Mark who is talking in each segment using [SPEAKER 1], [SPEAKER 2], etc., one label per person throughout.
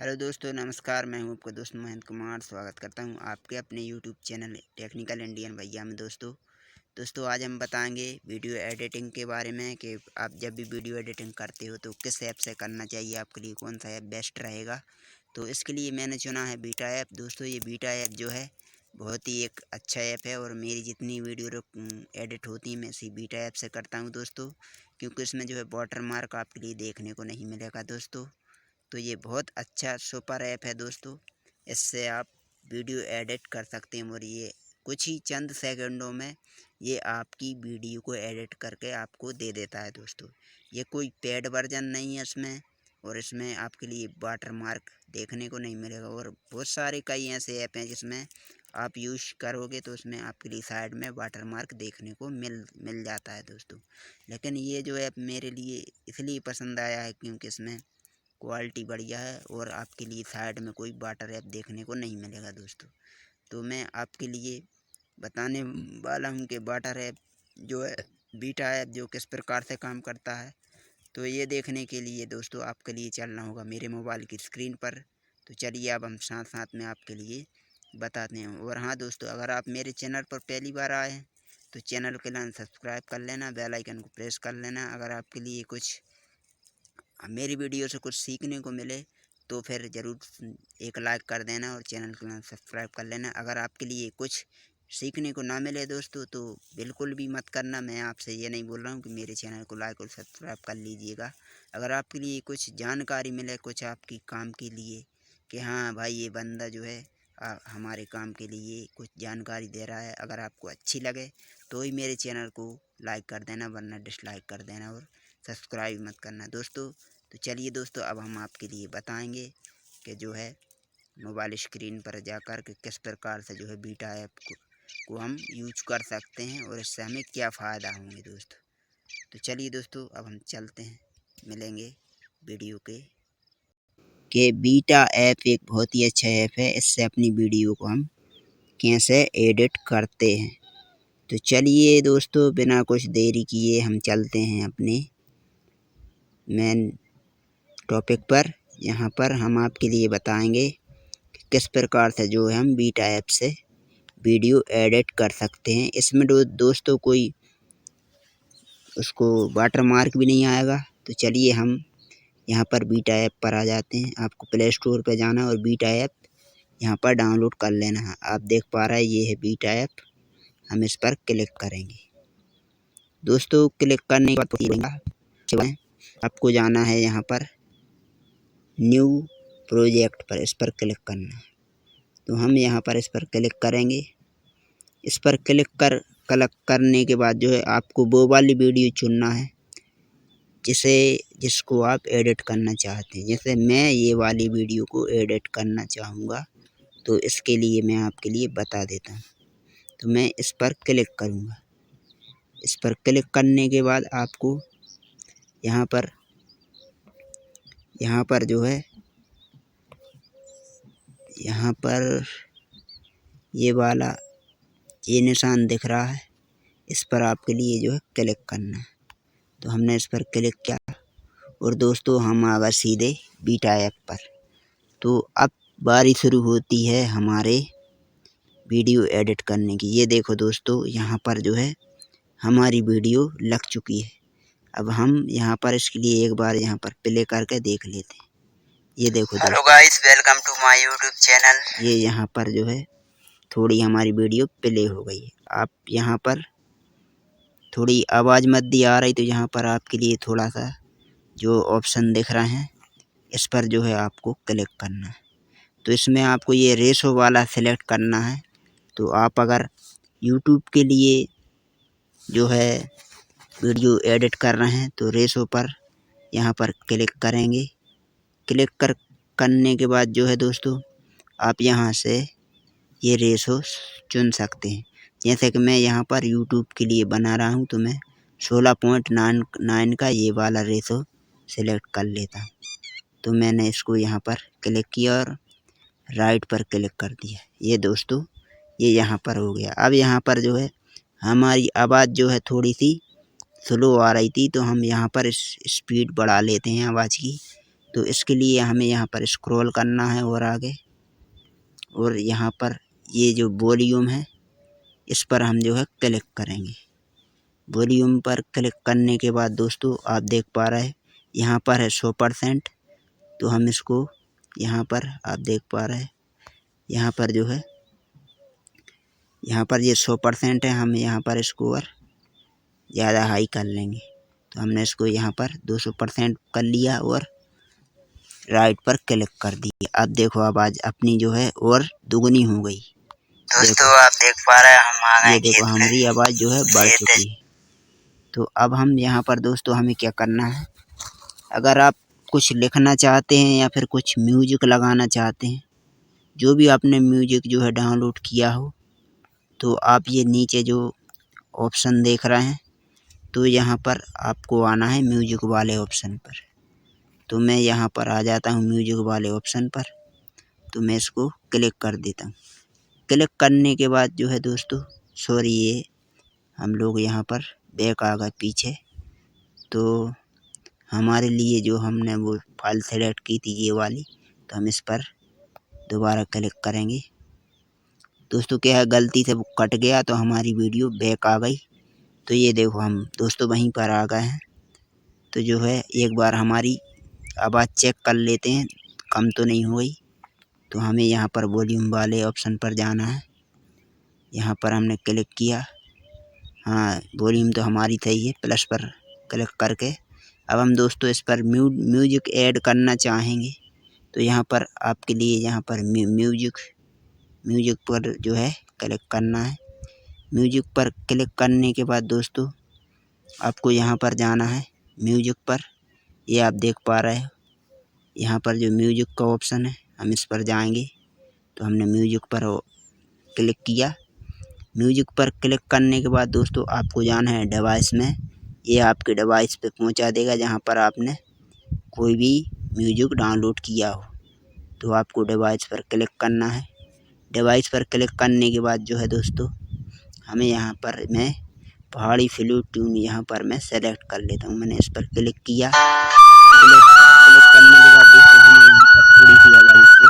[SPEAKER 1] Hello दोस्तों, नमस्कार। मैं हूं आपका दोस्त महेंद्र कुमार। स्वागत करता हूं आपके अपने यूट्यूब चैनल टेक्निकल इंडियन भैया में। दोस्तों आज हम बताएंगे वीडियो एडिटिंग के बारे में कि आप जब भी वीडियो एडिटिंग करते हो तो किस ऐप से करना चाहिए, आपके लिए कौन सा ऐप बेस्ट रहेगा। तो इसके लिए मैंने चुना है बीटा ऐप। दोस्तों ये बीटा ऐप जो है बहुत ही एक अच्छा ऐप है और मेरी जितनी वीडियो एडिट होती है मैं इसी बीटा ऐप से करता हूँ दोस्तों, क्योंकि इसमें जो है वाटर मार्क आपके लिए देखने को नहीं मिलेगा दोस्तों। तो ये बहुत अच्छा सुपर ऐप है दोस्तों। इससे आप वीडियो एडिट कर सकते हैं और ये कुछ ही चंद सेकंडों में ये आपकी वीडियो को एडिट करके आपको दे देता है दोस्तों। ये कोई पेड वर्जन नहीं है इसमें, और इसमें आपके लिए वाटर मार्क देखने को नहीं मिलेगा। और बहुत सारे कई ऐसे ऐप हैं जिसमें आप यूज़ करोगे तो उसमें आपके लिए साइड में वाटर मार्क देखने को मिल जाता है दोस्तों। लेकिन ये जो ऐप मेरे लिए इसलिए पसंद आया है क्योंकि इसमें क्वालिटी बढ़िया है और आपके लिए साइड में कोई वाटर ऐप देखने को नहीं मिलेगा दोस्तों। तो मैं आपके लिए बताने वाला हूँ कि वाटर ऐप जो है बीटा ऐप जो किस प्रकार से काम करता है। तो ये देखने के लिए दोस्तों आपके लिए चलना होगा मेरे मोबाइल की स्क्रीन पर। तो चलिए अब हम साथ साथ में आपके लिए बताते हैं। और हाँ दोस्तों, अगर आप मेरे चैनल पर पहली बार आए हैं तो चैनल के लिए सब्सक्राइब कर लेना, बेल आइकन को प्रेस कर लेना। अगर आपके लिए कुछ मेरी वीडियो से कुछ सीखने को मिले तो फिर ज़रूर एक लाइक कर देना और चैनल को सब्सक्राइब कर लेना। अगर आपके लिए कुछ सीखने को ना मिले दोस्तों तो बिल्कुल भी मत करना। मैं आपसे ये नहीं बोल रहा हूँ कि मेरे चैनल को लाइक और सब्सक्राइब कर लीजिएगा। अगर आपके लिए कुछ जानकारी मिले, कुछ आपकी काम के लिए कि हाँ भाई ये बंदा जो है हमारे काम के लिए कुछ जानकारी दे रहा है, अगर आपको अच्छी लगे तो ही मेरे चैनल को लाइक कर देना, वरना डिसलाइक कर देना और सब्सक्राइब मत करना दोस्तों। तो चलिए दोस्तों अब हम आपके लिए बताएंगे कि जो है मोबाइल स्क्रीन पर जाकर के किस प्रकार से जो है बीटा ऐप को हम यूज कर सकते हैं और इससे हमें क्या फ़ायदा होंगे दोस्तों। तो चलिए दोस्तों अब हम चलते हैं, मिलेंगे वीडियो के बीटा ऐप एक बहुत ही अच्छा ऐप है। इससे अपनी वीडियो को हम कैसे एडिट करते हैं। तो चलिए दोस्तों बिना कुछ देरी किए हम चलते हैं अपने मेन टॉपिक पर। यहाँ पर हम आपके लिए बताएंगे कि किस प्रकार से जो है हम बीटा ऐप से वीडियो एडिट कर सकते हैं। इसमें दोस्तों कोई उसको वाटर मार्क भी नहीं आएगा। तो चलिए हम यहाँ पर बीटा ऐप पर आ जाते हैं। आपको प्ले स्टोर पर जाना है और बीटा ऐप यहाँ पर डाउनलोड कर लेना है। आप देख पा रहे हैं ये है बीटा ऐप। हम इस पर क्लिक करेंगे दोस्तों। क्लिक करने के बाद आपको जाना है यहाँ पर न्यू प्रोजेक्ट पर, इस पर क्लिक करना है। तो हम यहाँ पर इस पर क्लिक करेंगे। इस पर क्लिक करने के बाद जो है आपको वो वाली वीडियो चुनना है जिसको आप एडिट करना चाहते हैं। जैसे मैं ये वाली वीडियो को एडिट करना चाहूँगा तो इसके लिए मैं आपके लिए बता देता हूँ। तो मैं इस पर क्लिक करूँगा। इस पर क्लिक करने के बाद आपको यहाँ पर जो है यहाँ पर ये वाला ये निशान दिख रहा है, इस पर आपके लिए जो है क्लिक करना है। तो हमने इस पर क्लिक किया और दोस्तों हम आ गए सीधे बीटा ऐप पर। तो अब बारी शुरू होती है हमारे वीडियो एडिट करने की। ये देखो दोस्तों यहाँ पर जो है हमारी वीडियो लग चुकी है। अब हम यहाँ पर इसके लिए एक बार यहाँ पर प्ले करके देख लेते हैं। ये देखो दोस्तों, hello guys, welcome to my YouTube channel. ये यहाँ पर जो है थोड़ी हमारी वीडियो प्ले हो गई है। आप यहाँ पर थोड़ी आवाज़ मध्य आ रही तो यहाँ पर आपके लिए थोड़ा सा जो ऑप्शन दिख रहे हैं इस पर जो है आपको क्लिक करना है। तो इसमें आपको ये रेशो वाला सिलेक्ट करना है। तो आप अगर यूट्यूब के लिए जो है वीडियो एडिट कर रहे हैं तो रेशो पर यहाँ पर क्लिक करेंगे। करने के बाद जो है दोस्तों आप यहाँ से ये रेशो चुन सकते हैं। जैसे कि मैं यहाँ पर यूट्यूब के लिए बना रहा हूँ तो मैं 16.9 का ये वाला रेशो सिलेक्ट कर लेता हूँ। तो मैंने इसको यहाँ पर क्लिक किया और राइट पर क्लिक कर दिया। ये दोस्तों ये यहाँ पर हो गया। अब यहाँ पर जो है हमारी आवाज़ जो है थोड़ी सी स्लो आ रही थी तो हम यहाँ पर स्पीड बढ़ा लेते हैं आवाज़ की। तो इसके लिए हमें यहाँ पर स्क्रॉल करना है और आगे, और यहाँ पर ये जो वॉल्यूम है इस पर हम जो है क्लिक करेंगे। वॉल्यूम पर क्लिक करने के बाद दोस्तों आप देख पा रहे हैं यहाँ पर है 100%। तो हम इसको यहाँ पर आप देख पा रहे हैं यहाँ पर जो है यहाँ पर ये 100% है। हम यहाँ पर इसको और ज़्यादा हाई कर लेंगे। तो हमने इसको यहाँ पर 200% कर लिया और राइट पर क्लिक कर दी। अब देखो आवाज़ अपनी जो है और दुगनी हो गई। दोस्तों आप देख पा रहे हैं हम आ गए, ये देखो हमारी आवाज़ जो है बढ़ चुकी है। तो अब हम यहाँ पर दोस्तों हमें क्या करना है, अगर आप कुछ लिखना चाहते हैं या फिर कुछ म्यूजिक लगाना चाहते हैं, जो भी आपने म्यूजिक जो है डाउनलोड किया हो, तो आप ये नीचे जो ऑप्शन देख रहे हैं तो यहाँ पर आपको आना है म्यूजिक वाले ऑप्शन पर। तो मैं यहाँ पर आ जाता हूँ म्यूजिक वाले ऑप्शन पर। तो मैं इसको क्लिक कर देता हूँ। क्लिक करने के बाद जो है दोस्तों, सॉरी ये हम लोग यहाँ पर बैक आ गए पीछे। तो हमारे लिए जो हमने वो फाइल सेलेक्ट की थी ये वाली, तो हम इस पर दोबारा क्लिक करेंगे। दोस्तों क्या है, गलती से वो कट गया तो हमारी वीडियो बैक आ गई। तो ये देखो हम दोस्तों वहीं पर आ गए हैं। तो जो है एक बार हमारी आवाज़ चेक कर लेते हैं कम तो नहीं हो गई। तो हमें यहाँ पर वॉल्यूम वाले ऑप्शन पर जाना है। यहाँ पर हमने क्लिक किया, हाँ वॉल्यूम तो हमारी सही है। प्लस पर क्लिक करके अब हम दोस्तों इस पर म्यूजिक ऐड करना चाहेंगे। तो यहाँ पर आपके लिए यहाँ पर म्यूजिक पर जो है क्लिक करना है। म्यूजिक पर क्लिक करने के बाद दोस्तों आपको यहाँ पर जाना है म्यूजिक पर। ये आप देख पा रहे हो यहाँ पर जो म्यूजिक का ऑप्शन है, हम इस पर जाएंगे। तो हमने म्यूजिक पर क्लिक किया। म्यूजिक पर क्लिक करने के बाद दोस्तों आपको जाना है डिवाइस में। ये आपके डिवाइस पे पहुंचा देगा जहां पर आपने कोई भी म्यूजिक डाउनलोड किया हो। तो आपको डिवाइस पर क्लिक करना है। डिवाइस पर क्लिक करने के बाद जो है दोस्तों हमें यहाँ पर मैं पहाड़ी फ्लूट ट्यून यहाँ पर मैं सेलेक्ट कर लेता हूँ। मैंने इस पर क्लिक किया। क्लिक करने के बाद दोस्तों हमें यहाँ पर थोड़ी सी आवाज़ इसको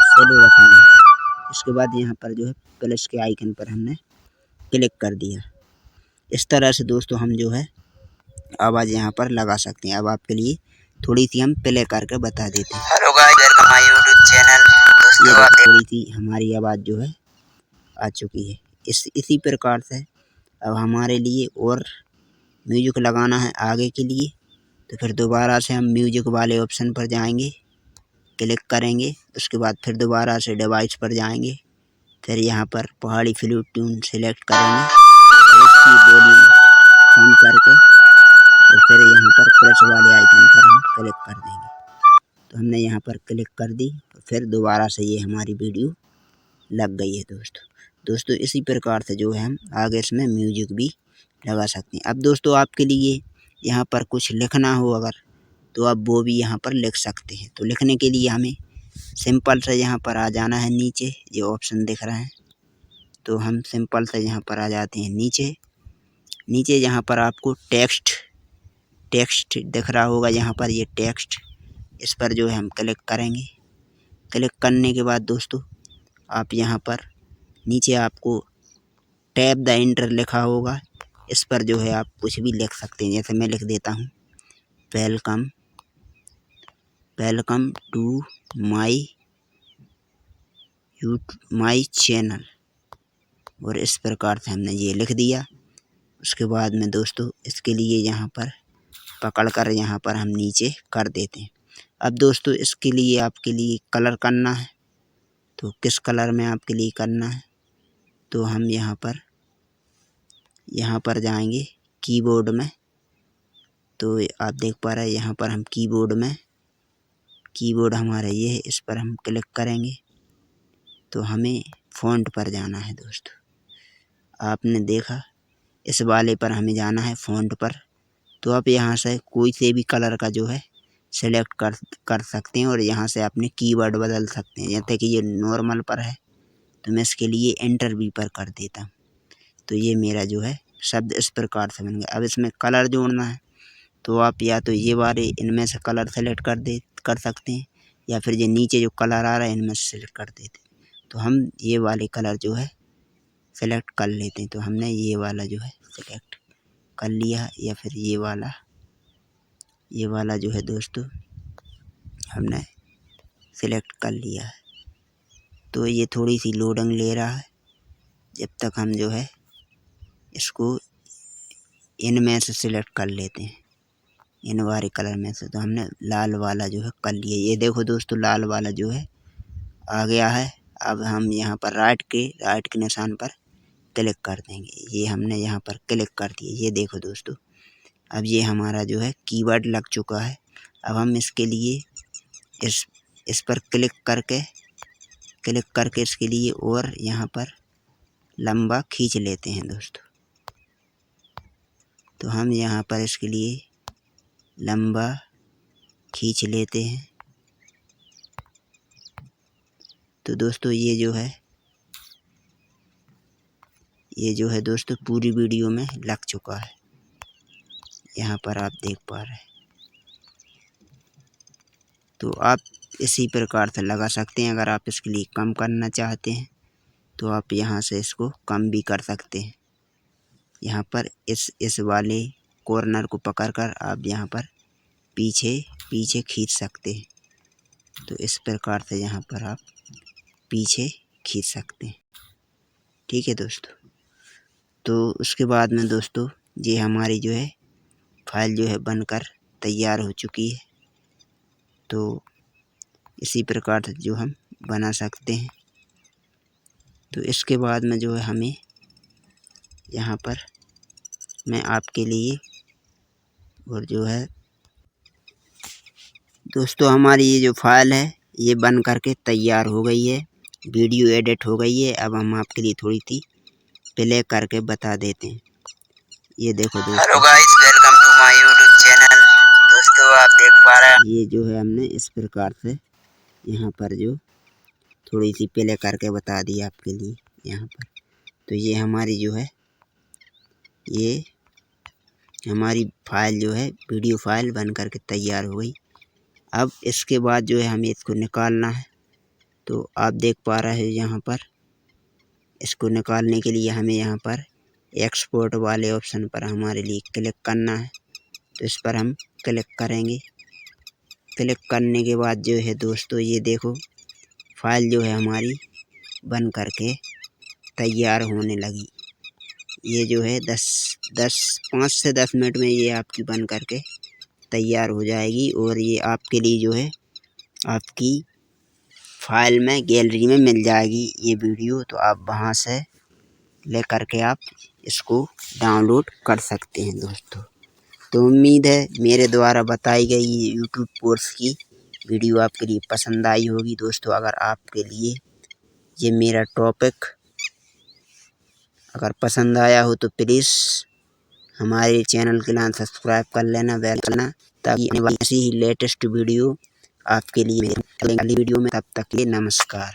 [SPEAKER 1] स्लो रखनी है। इसके बाद यहाँ पर जो है प्लस के आइकन पर हमने क्लिक कर दिया। इस तरह से दोस्तों हम जो है आवाज़ यहाँ पर लगा सकते हैं। अब आपके लिए थोड़ी सी हम प्ले करके बता देते हैं। Hello guys, welcome my YouTube channel. दोस्तों थोड़ी सी हमारी आवाज़ जो है आ चुकी है। इसी प्रकार से अब हमारे लिए और म्यूजिक लगाना है आगे के लिए। तो फिर दोबारा से हम म्यूजिक वाले ऑप्शन पर जाएंगे, क्लिक करेंगे। उसके बाद फिर दोबारा से डिवाइस पर जाएंगे। फिर यहाँ पर पहाड़ी फ्लूट ट्यून सेलेक्ट करेंगे और इसकी वॉल्यूम कम करके और फिर यहाँ पर प्लस वाले आइकन पर हम क्लिक कर देंगे। तो हमने यहाँ पर क्लिक कर दी और फिर दोबारा से ये हमारी वीडियो लग गई है दोस्तों इसी प्रकार से जो है हम आगे इसमें म्यूजिक भी लगा सकते हैं। अब दोस्तों आपके लिए यहाँ पर कुछ लिखना हो अगर, तो आप वो भी यहाँ पर लिख सकते हैं। तो लिखने के लिए हमें सिंपल से यहाँ पर आ जाना है नीचे, ये ऑप्शन दिख रहा है। तो हम सिंपल से यहाँ पर आ जाते हैं नीचे यहाँ पर आपको टेक्स्ट दिख रहा होगा। यहाँ पर ये टेक्स्ट, इस पर जो है हम क्लिक करेंगे। क्लिक करने के बाद दोस्तों आप यहाँ पर नीचे आपको टैप द इंटर लिखा होगा। इस पर जो है आप कुछ भी लिख सकते हैं। जैसे मैं लिख देता हूँ वेलकम टू माई चैनल, और इस प्रकार से हमने ये लिख दिया। उसके बाद में दोस्तों इसके लिए यहाँ पर पकड़कर यहाँ पर हम नीचे कर देते हैं। अब दोस्तों इसके लिए आपके लिए कलर करना है। तो किस कलर में आपके लिए करना है, तो हम यहाँ पर जाएंगे कीबोर्ड में। तो आप देख पा रहे हैं यहाँ पर हम कीबोर्ड हमारा ये है, इस पर हम क्लिक करेंगे। तो हमें फ़ॉन्ट पर जाना है दोस्तों। आपने देखा इस वाले पर हमें जाना है फ़ॉन्ट पर। तो आप यहाँ से कोई से भी कलर का जो है सेलेक्ट कर सकते हैं और यहाँ से अपने कीवर्ड बदल सकते हैं। जैसे कि ये नॉर्मल पर है तो मैं इसके लिए एंटर भी पर कर देता हूँ। तो ये मेरा जो है शब्द इस प्रकार से बन गया। अब इसमें कलर जोड़ना है। तो आप या तो ये वाले इनमें से कलर सेलेक्ट कर सकते हैं, या फिर ये नीचे जो कलर आ रहा है इनमें से सेलेक्ट कर देते हैं। तो हम ये वाले कलर जो है सेलेक्ट कर लेते हैं। तो हमने ये वाला जो है सेलेक्ट कर लिया, या फिर ये वाला जो है दोस्तों हमने सेलेक्ट कर लिया है। तो ये थोड़ी सी लोडिंग ले रहा है, जब तक हम जो है इसको इनमें से सिलेक्ट कर लेते हैं, इन वाले कलर में से। तो हमने लाल वाला जो है कर लिया। ये देखो दोस्तों लाल वाला जो है आ गया है। अब हम यहाँ पर राइट के निशान पर क्लिक कर देंगे। ये हमने यहाँ पर क्लिक कर दिया। ये देखो दोस्तों अब ये हमारा जो है कीवर्ड लग चुका है। अब हम इसके लिए इस पर क्लिक करके इसके लिए और यहाँ पर लंबा खींच लेते हैं दोस्तों। तो हम यहाँ पर इसके लिए लंबा खींच लेते हैं। तो दोस्तों ये जो है दोस्तों पूरी वीडियो में लग चुका है। यहाँ पर आप देख पा रहे हैं। तो आप इसी प्रकार से लगा सकते हैं। अगर आप इसके लिए कम करना चाहते हैं तो आप यहाँ से इसको कम भी कर सकते हैं। यहाँ पर इस वाले कॉर्नर को पकड़कर आप यहाँ पर पीछे खींच सकते हैं। तो इस प्रकार से यहाँ पर आप पीछे खींच सकते हैं। ठीक है दोस्तों। तो उसके बाद में दोस्तों ये हमारी जो है फाइल जो है बनकर तैयार हो चुकी है। तो इसी प्रकार से जो हम बना सकते हैं। तो इसके बाद में जो है हमें यहाँ पर मैं आपके लिए और जो है दोस्तों हमारी ये जो फाइल है ये बन करके तैयार हो गई है, वीडियो एडिट हो गई है। अब हम आपके लिए थोड़ी सी प्ले करके बता देते हैं। ये देखो दोस्तों, hello guys, welcome to my YouTube channel. दोस्तों आप देख पा रहे हैं ये जो है हमने इस प्रकार से यहाँ पर जो थोड़ी सी प्ले करके बता दी आपके लिए यहाँ पर। तो ये हमारी जो है ये हमारी फाइल जो है वीडियो फाइल बन करके तैयार हो गई। अब इसके बाद जो है हमें इसको निकालना है। तो आप देख पा रहे हैं यहाँ पर इसको निकालने के लिए हमें यहाँ पर एक्सपोर्ट वाले ऑप्शन पर हमारे लिए क्लिक करना है। तो इस पर हम क्लिक करेंगे। क्लिक करने के बाद जो है दोस्तों ये देखो फाइल जो है हमारी बन करके तैयार होने लगी। ये जो है 5 से 10 मिनट में ये आपकी बन करके तैयार हो जाएगी। और ये आपके लिए जो है आपकी फाइल में गैलरी में मिल जाएगी ये वीडियो। तो आप वहाँ से ले करके आप इसको डाउनलोड कर सकते हैं दोस्तों। तो उम्मीद है मेरे द्वारा बताई गई यूट्यूब कोर्स की वीडियो आपके लिए पसंद आई होगी दोस्तों। अगर आपके लिए ये मेरा टॉपिक अगर पसंद आया हो तो प्लीज़ हमारे चैनल के नाम सब्सक्राइब कर लेना, बेल करना, ताकि आने वाली ऐसी ही लेटेस्ट वीडियो आपके लिए अगली वीडियो में। तब तक के लिए नमस्कार।